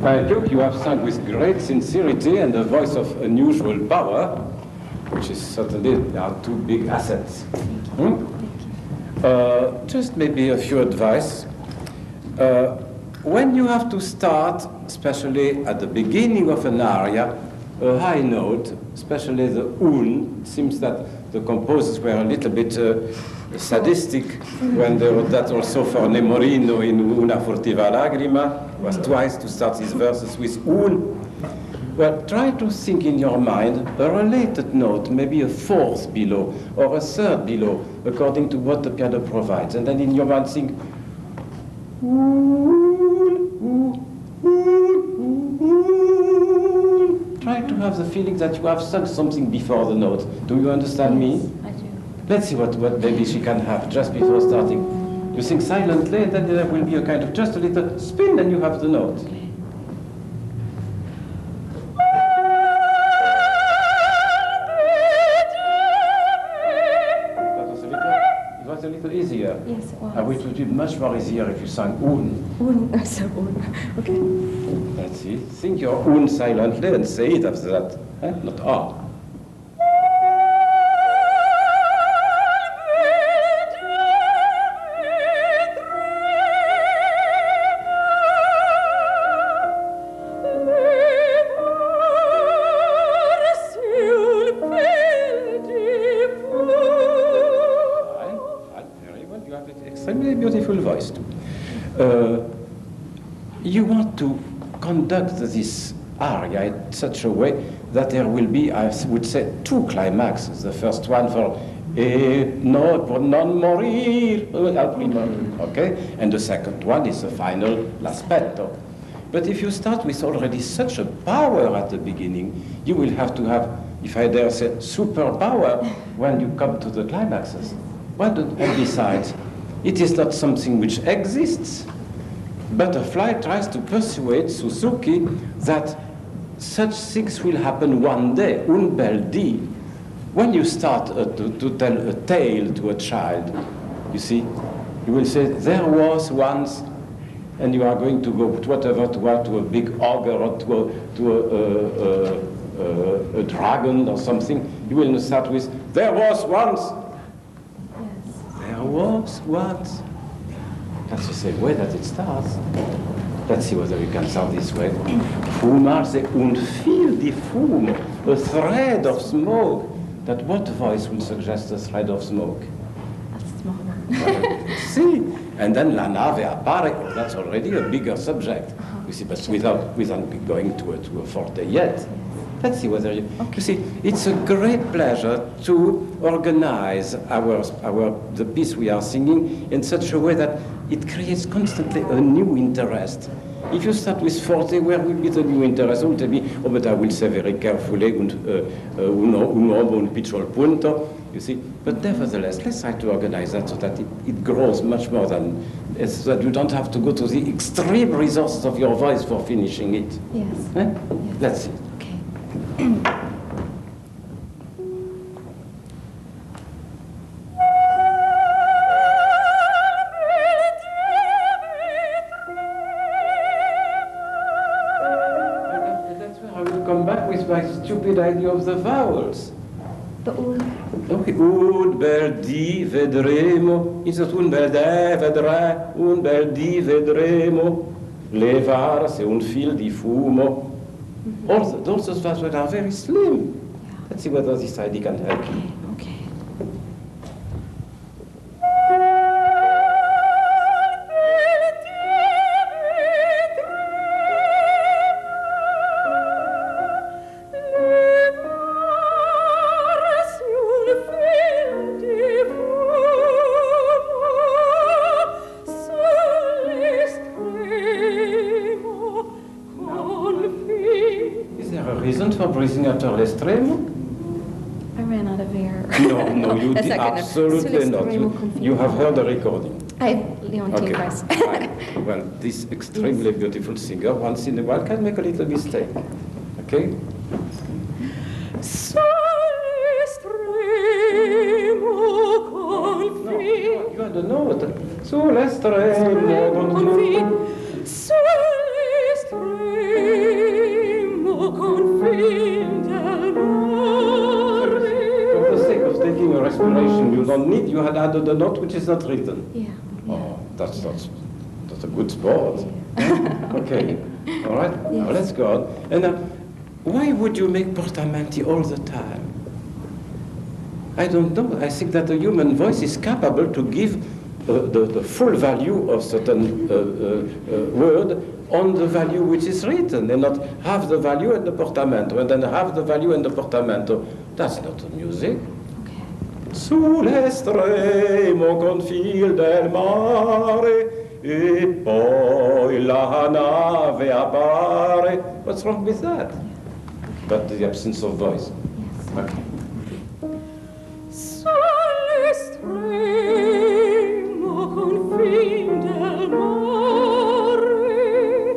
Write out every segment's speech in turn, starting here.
Thank you. You have sung with great sincerity and a voice of unusual power, which is certainly are two big assets. Just maybe a few advice. When you have to start, especially at the beginning of an aria, a high note, especially the un, it seems that the composers were a little bit sadistic when they wrote that also for Nemorino in Una furtiva lagrima. It was twice to start his verses with un. Well, try to think in your mind a related note, maybe a fourth below or a third below, according to what the piano provides. And then in your mind think, try to have the feeling that you have sung something before the note. Do you understand me? I do. Let's see what maybe she can have just before starting. You sing silently, and then there will be a kind of just a little spin, and you have the note. Okay. A little easier. Yes, it was. And it would be much more easier if you sang un. So un. Okay. Let's see. Sing your un silently and say it after that. Not ah. Voice too. You want to conduct this aria in such a way that there will be, I would say, two climaxes. The first one for no por non morir, okay, and the second one is the final l'aspetto. But if you start with already such a power at the beginning, you will have to have, if I dare say, superpower when you come to the climaxes. And besides, it is not something which exists. Butterfly tries to persuade Suzuki that such things will happen one day, un bel dì. When you start to tell a tale to a child, you see, you will say, there was once, and you are going to go whatever to a big ogre or to a dragon or something. You will start with, there was once. There was once. That's the same way that it starts. Let's see whether we can start this way. Fumarse un fil di fumo, a thread of smoke. That what voice will suggest a thread of smoke? A small one. See, and then la nave appare. That's already a bigger subject. You see, but without going to a forte yet. Let's see whether you... Okay. You see, it's a great pleasure to organize the piece we are singing in such a way that it creates constantly a new interest. If you start with forte, where will be the new interest? Oh, but I will say very carefully, un uomo, un piccolo punto, you see. But nevertheless, let's try to organize that so that it grows much more than... so that you don't have to go to the extreme resources of your voice for finishing it. Yes. Yes. Let's see. My stupid idea of the vowels. The un. Okay, un bel dì vedremo. Is it un bel dì vedrà? Un bel dì vedremo. Levarsi un fil di fumo. All those vowels are very slim. Yeah. Let's see whether this idea can help you. Okay. Breathing after l'estremo? I ran out of air. No, you did absolutely not. You have heard the recording. I Leon okay. Press. Well, this extremely beautiful singer once in a while can make a little mistake. Okay? No, you had a note. Sull'estremo confine. You had added a note which is not written. Yeah. Oh, that's a good sport. Yeah. Okay, all right. Yes. Now let's go on. And why would you make portamenti all the time? I don't know. I think that the human voice is capable to give the full value of certain word on the value which is written, and not half the value in the portamento, and then half the value in the portamento. That's not music. Okay. Sull'estremo confil del mare e poi la nave appare. What's wrong with that? But the absence of voice. Yes. Okay. Sull'estremo confin del mare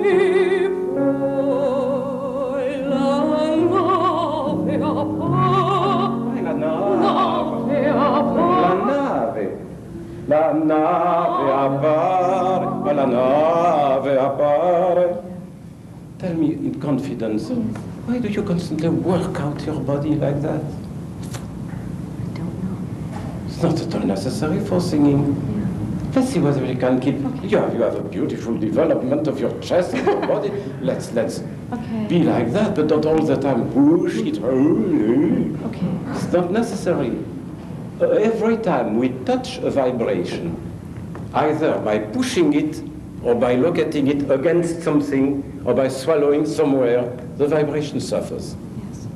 e poi la nave appare. La nave appare, la nave appare. Tell me in confidence, Yes. why do you constantly work out your body like that? I don't know. It's not at all necessary for singing. Yeah. Let's see whether we can keep. Okay. You have a beautiful development of your chest and your body. Let's Okay. be like that, but not all the time push it. Okay. It's not necessary. Every time we touch a vibration, either by pushing it or by locating it against something or by swallowing somewhere, the vibration suffers. Yes.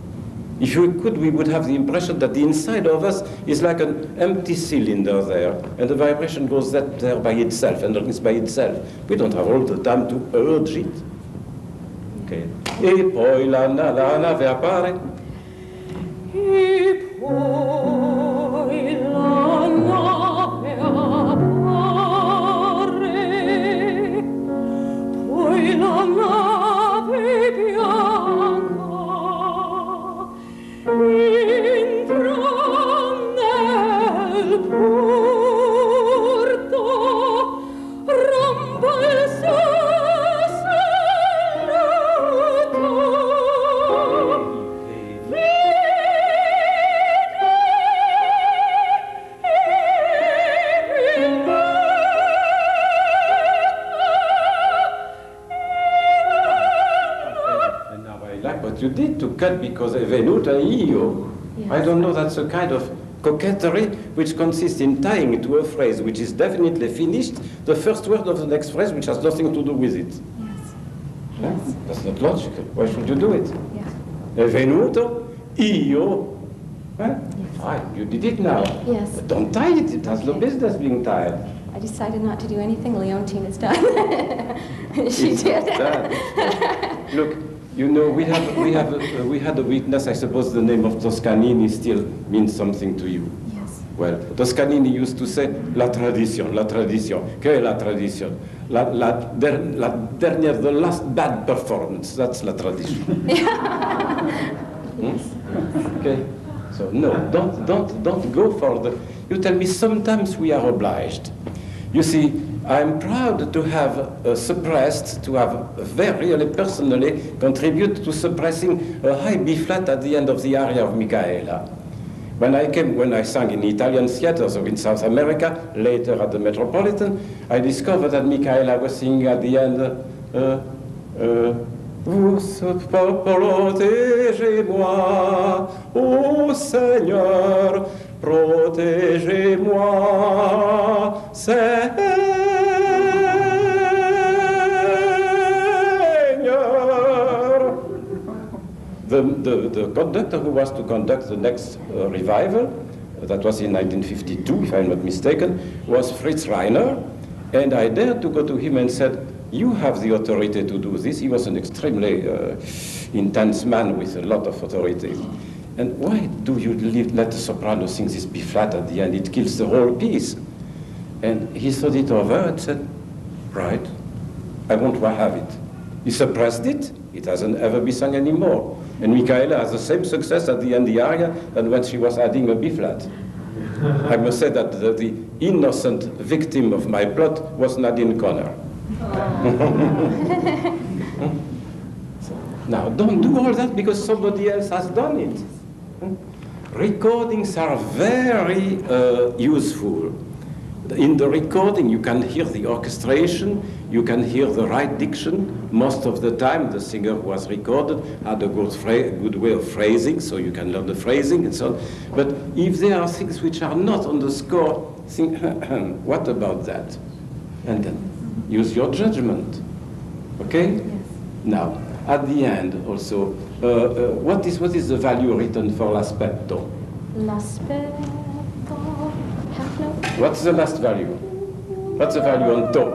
If we could, we would have the impression that the inside of us is like an empty cylinder there, and the vibration goes there by itself and rings by itself. We don't have all the time to urge it. Okay. E poi la nave appare. E poi la nave appare, poi la nave bianca entra nel porto, rompe il You did to cut because è venuta io. Yes. I don't know, that's a kind of coquetry which consists in tying to a phrase which is definitely finished the first word of the next phrase which has nothing to do with it. Yes. Huh? Yes. That's not logical. Why should you do it? Yeah. È venuto io. Huh? Yes. Fine, you did it now. Yes. But don't tie it, it has no Okay. business being tied. I decided not to do anything. Leontine is done. She It's did. not that. Look, you know, we had a witness. I suppose the name of Toscanini still means something to you. Yes. Well, Toscanini used to say la tradition. Que est la tradition? La dernière, the last bad performance. That's la tradition. Okay. So no, don't go for the. You tell me sometimes we are obliged. You see, I'm proud to have suppressed, to have very really personally contributed to suppressing a high B flat at the end of the aria of Micaela. When I sang in Italian theaters or in South America, later at the Metropolitan, I discovered that Micaela was singing at the end, Vous protégez-moi, ô Seigneur, protégez-moi, Seigneur. The conductor who was to conduct the next revival, that was in 1952, if I'm not mistaken, was Fritz Reiner, and I dared to go to him and said, you have the authority to do this. He was an extremely intense man with a lot of authority. And why do you let the soprano sing this B flat at the end? It kills the whole piece. And he thought it over and said, right, I want to have it. He suppressed it. It hasn't ever been sung anymore. And Micaela has the same success at the end of the aria than when she was adding a B flat. I must say that the innocent victim of my plot was Nadine Connor. Now, don't do all that because somebody else has done it. recordings are very useful. In the recording, you can hear the orchestration, you can hear the right diction. Most of the time, the singer who was recorded had a good way of phrasing, so you can learn the phrasing and so on. But if there are things which are not on the score, think, what about that? And then use your judgment. Okay? Yes. Now, at the end, also, what is the value written for l'aspetto? L'aspetto, half note. What's the last value? What's the value on do?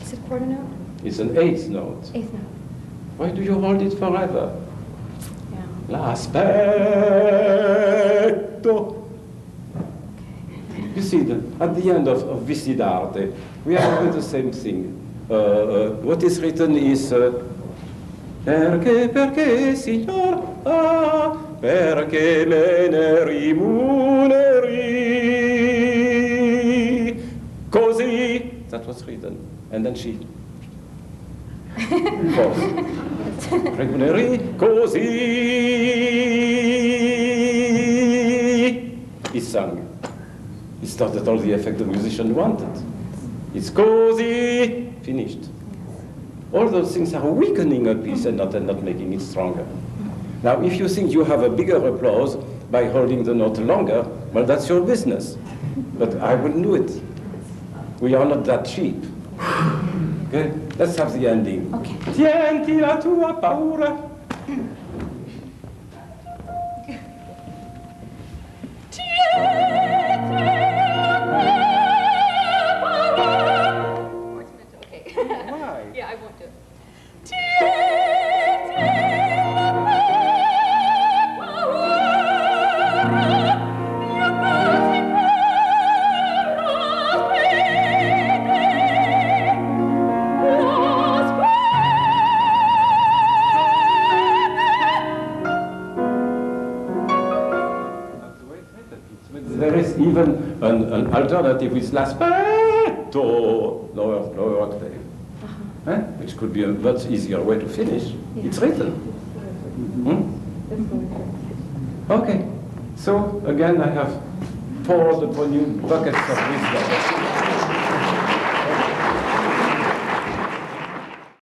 Is it quarter note? It's an eighth note. Eighth note. Why do you hold it forever? Yeah. L'aspetto. You see, at the end of Visidarte, we are doing the same thing. What is written is perché, signor, perché me ne rimuneri. Così. That was written. And then she paused. Rimuneri, così. He sang. He started all the effect the musician wanted. It's così. Finished. All those things are weakening a piece and not making it stronger. Now, if you think you have a bigger applause by holding the note longer, well, that's your business. But I wouldn't do it. We are not that cheap. Okay? Let's have the ending. Okay. Tienti la tua paura. Yeah, I won't do it. There is even an alternative with l'aspetto, lower octave. Which could be a much easier way to finish. Yeah. It's written. Okay, so again I have poured upon you buckets of wisdom.